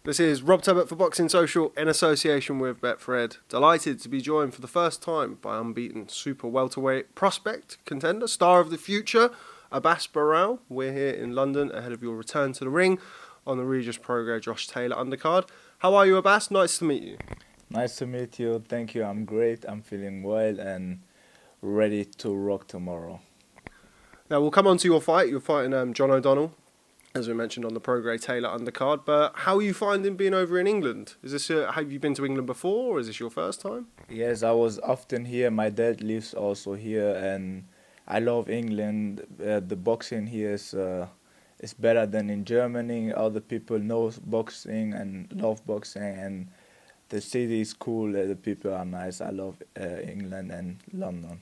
This is Rob Tubbett for Boxing Social in association with Betfred. Delighted to be joined for the first time by unbeaten super welterweight prospect, contender, star of the future, Abass Baraou. We're here in London ahead of your return to the ring on the Regis Prograis Josh Taylor undercard. How are you, Abass? Nice to meet you. Nice to meet you. Thank you. I'm great. I'm feeling well and ready to rock tomorrow. Now, we'll come on to your fight. You're fighting John O'Donnell, as we mentioned on the Prograis Taylor undercard. But how are you finding being over in England? Is this have you been to England before, or is this your first time? Yes, I was often here. My dad lives also here, and I love England. The boxing here is better than in Germany. Other people know boxing and love boxing, and the city is cool. The people are nice. I love England and London.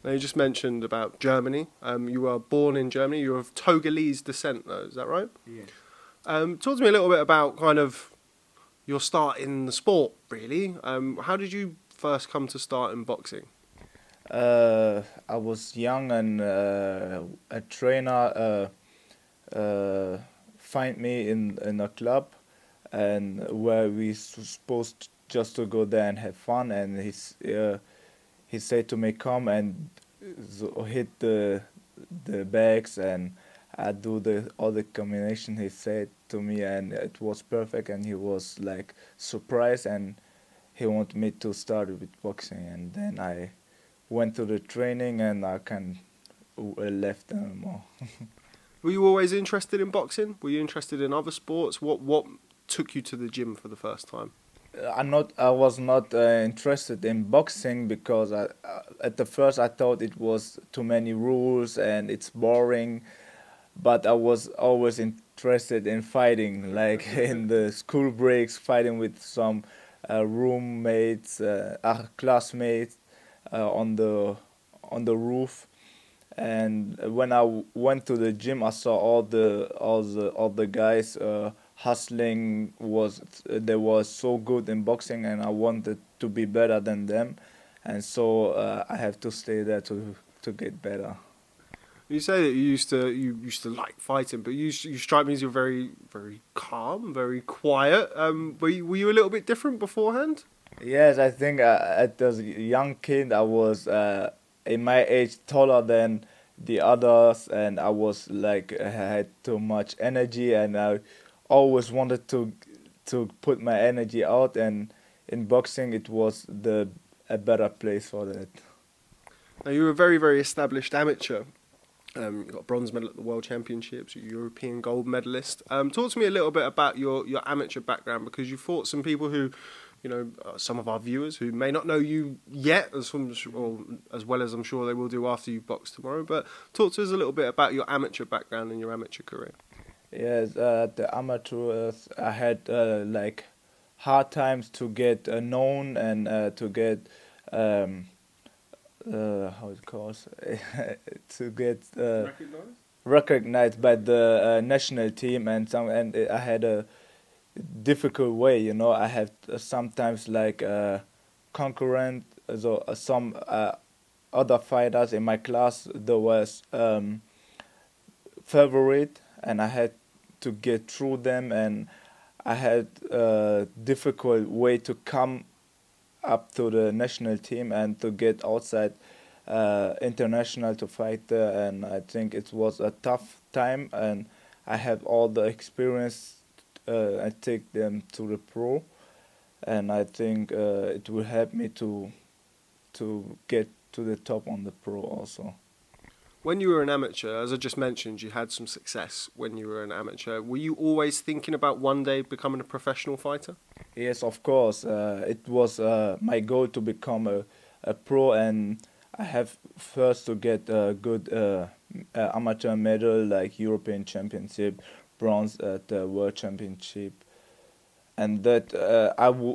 Now, you just mentioned about Germany. You were born in Germany. You're of Togolese descent, though. Is that right? Yes. Talk to me a little bit about kind of your start in the sport, really. How did you first come to start in boxing? I was young and a trainer find me in a club and where we supposed just to go there and have fun, and he said to me, come and hit the bags, and I do all the combination he said to me, and it was perfect, and he was like surprised, and he wanted me to start with boxing, and then I went to the training, and I can left them more. Were you always interested in boxing? Were you interested in other sports? What took you to the gym for the first time? I was not interested in boxing because at the first I thought it was too many rules and it's boring, but I was always interested in fighting, like in the school breaks, fighting with some roommates, classmates on the roof. And when I went to the gym, I saw all the guys hustling. They were so good in boxing, and I wanted to be better than them, and so I have to stay there to get better. You say that you used to like fighting, but you strike me as you're very very calm, very quiet. Were you a little bit different beforehand? Yes, I think as a young kid, I was in my age taller than the others, and I was like I had too much energy, and I always wanted to put my energy out. And in boxing, it was a better place for that. Now, you were a very very established amateur. You got a bronze medal at the World Championships, you're a European gold medalist. Talk to me a little bit about your amateur background, because you fought some people who, some of our viewers who may not know you yet, as well as I'm sure they will do after you box tomorrow. But talk to us a little bit about your amateur background and your amateur career. Yes, the amateurs, I had like hard times to get known and to get how it calls to get Recognised? recognized by the national team, and I had a difficult way. I had sometimes like concurrent, so some other fighters in my class that was favorite, and I had to get through them, and I had a difficult way to come up to the national team and to get outside international to fight there. And I think it was a tough time, and I have all the experience. I take them to the pro, and I think it will help me to get to the top on the pro also. When you were an amateur, as I just mentioned, you had some success when you were an amateur. Were you always thinking about one day becoming a professional fighter? Yes, of course. It was my goal to become a pro, and I have first to get a good amateur medal like European Championship, bronze at the World Championship, and that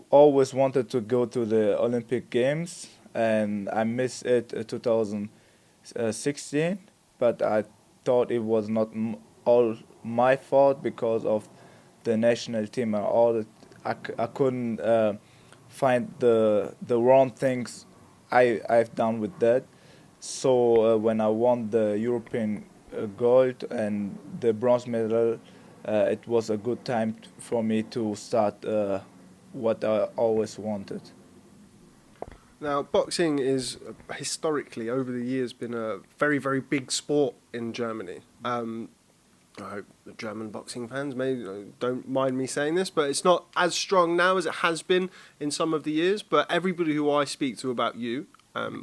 always wanted to go to the Olympic Games, and I missed it 2016, but I thought it was not all my fault because of the national team and all that. I couldn't find the wrong things I've done with that. So when I won the European gold and the bronze medal, it was a good time for me to start what I always wanted. Now, boxing is historically, over the years, been a very, very big sport in Germany. I hope the German boxing fans don't mind me saying this, but it's not as strong now as it has been in some of the years. But everybody who I speak to about you,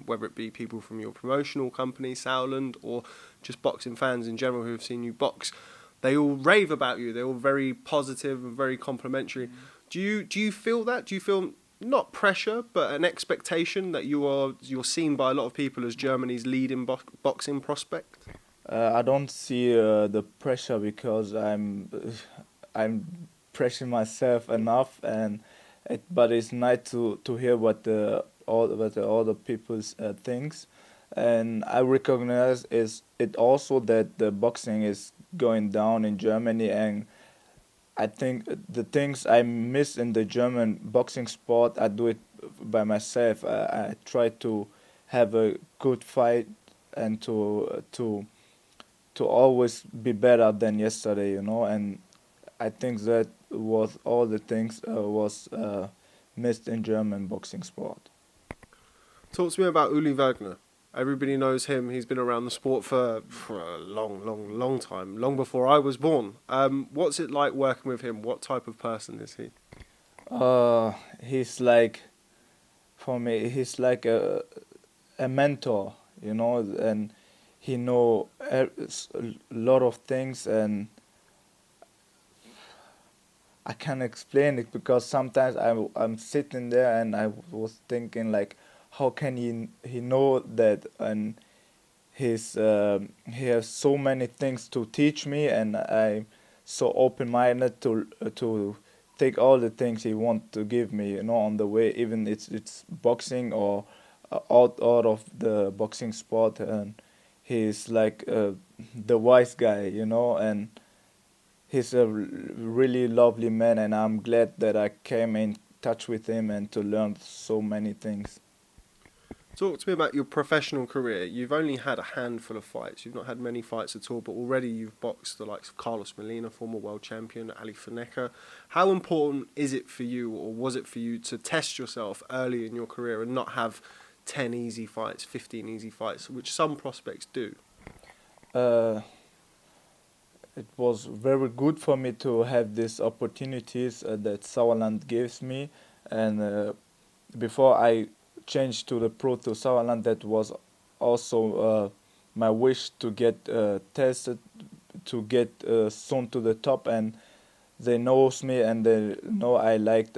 whether it be people from your promotional company, Sauerland, or just boxing fans in general who have seen you box, they all rave about you. They're all very positive and very complimentary. Do you feel that? Do you feel not pressure, but an expectation that you're seen by a lot of people as Germany's leading boxing prospect? I don't see the pressure because I'm pressuring myself enough, and but it's nice to hear what the other people's thinks, and I recognize is it also that the boxing is going down in Germany, and I think the things I miss in the German boxing sport, I do it by myself. I try to have a good fight and to always be better than yesterday, and I think that was all the things was missed in German boxing sport. Talk to me about Ulli Wegner. Everybody knows him. He's been around the sport for a long, long, long time, long before I was born. What's it like working with him? What type of person is he? He's like, for me, he's like a mentor, and he know a lot of things, and I can't explain it because sometimes I'm sitting there and I was thinking like, how can he know that, and he has so many things to teach me, and I'm so open minded to take all the things he wants to give me, on the way, even it's boxing or out of the boxing sport, and he's like the wise guy, and he's a really lovely man, and I'm glad that I came in touch with him and to learn so many things. Talk to me about your professional career. You've only had a handful of fights. You've not had many fights at all, but already you've boxed the likes of Carlos Molina, former world champion, Ali Faneca. How important is it for you, or was it for you, to test yourself early in your career and not have 10 easy fights, 15 easy fights, which some prospects do? Uh, it was very good for me to have these opportunities that Sauerland gives me, and before I changed to the pro to Sauerland, that was also my wish to get tested, to get soon to the top, and they knows me and they know I like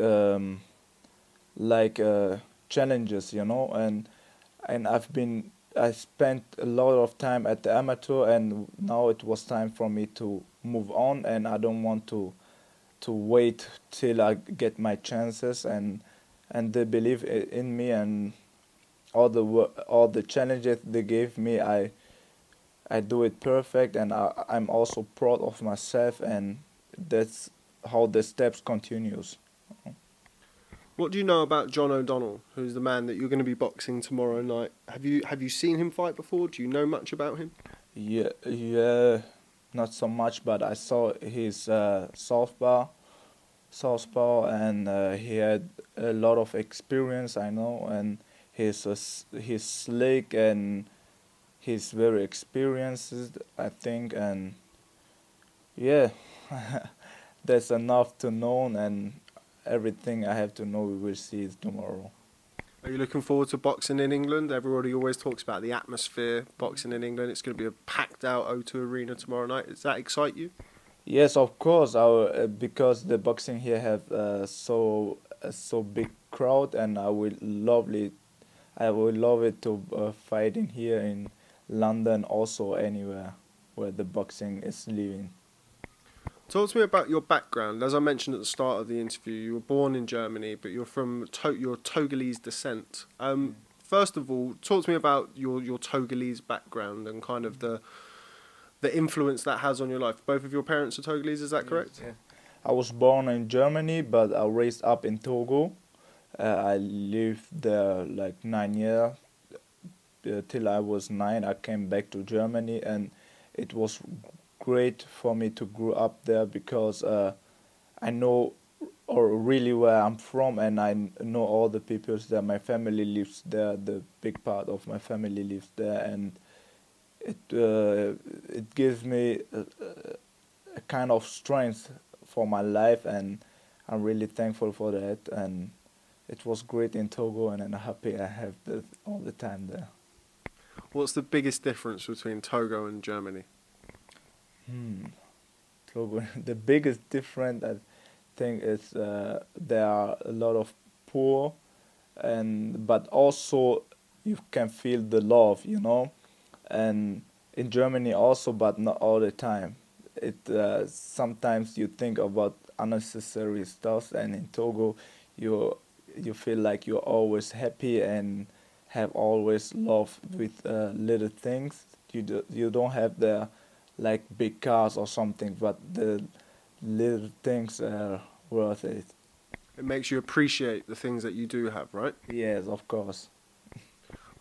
challenges, and I spent a lot of time at the amateur, and now it was time for me to move on, and I don't want to wait till I get my chances, and they believe in me, and all the challenges they gave me, I do it perfect, and I'm also proud of myself, and that's how the steps continues. What do you know about John O'Donnell, who's the man that you're going to be boxing tomorrow night? Have you seen him fight before? Do you know much about him? Yeah, yeah, not so much, but I saw his southpaw, and he had a lot of experience, I know, and he's slick, and he's very experienced, I think, and yeah, that's enough to know, and everything I have to know we will see tomorrow. Are you looking forward to boxing in England? Everybody always talks about the atmosphere, boxing in England. It's going to be a packed out O2 Arena tomorrow night. Does that excite you? Yes, of course, because the boxing here have so big crowd, and I would love it to fight in here in London, also anywhere where the boxing is living. Talk to me about your background. As I mentioned at the start of the interview, you were born in Germany, but you're you're Togolese descent. First of all, talk to me about your Togolese background and kind of the influence that has on your life. Both of your parents are Togolese, is that correct? Yeah. I was born in Germany, but I raised up in Togo. I lived there like 9 years. Till I was 9, I came back to Germany, and it was great for me to grow up there because I know or really where I'm from, and know all the people there. My family lives there. The big part of my family lives there, and it gives me a kind of strength for my life, and I'm really thankful for that. And it was great in Togo, and I'm happy I have this all the time there. What's the biggest difference between Togo and Germany? Togo, the biggest difference I think is there are a lot of poor, and but also you can feel the love, and in Germany also, but not all the time. It sometimes you think about unnecessary stuff, and in Togo, you you feel like you're always happy and have always love with little things. You don't have the like big cars or something, but the little things are worth it. It makes you appreciate the things that you do have, right? Yes, of course.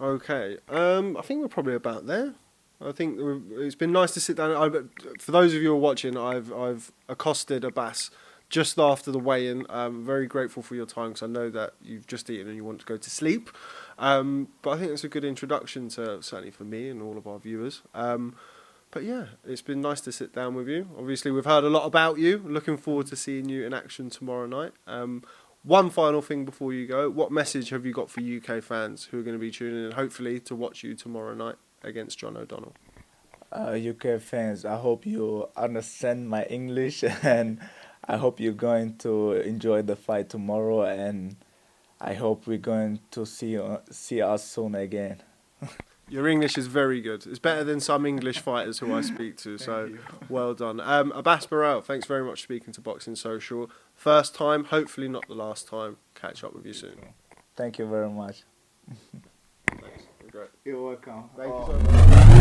Okay. I think we're probably about there. I think it's been nice to sit down. For those of you who are watching, I've accosted Abass just after the weigh-in. I'm very grateful for your time because I know that you've just eaten and you want to go to sleep. But I think it's a good introduction to, certainly for me and all of our viewers. But yeah, it's been nice to sit down with you. Obviously, we've heard a lot about you. Looking forward to seeing you in action tomorrow night. One final thing before you go. What message have you got for UK fans who are going to be tuning in, hopefully, to watch you tomorrow night against John O'Donnell? UK fans, I hope you understand my English and I hope you're going to enjoy the fight tomorrow, and I hope we're going to see us soon again. Your English is very good. It's better than some English fighters who I speak to, so well done. Abass Baraou, thanks very much for speaking to Boxing Social. First time, hopefully not the last time. Catch up with you soon. Thank you very much. Thanks. Great. You're welcome. Thank you so much.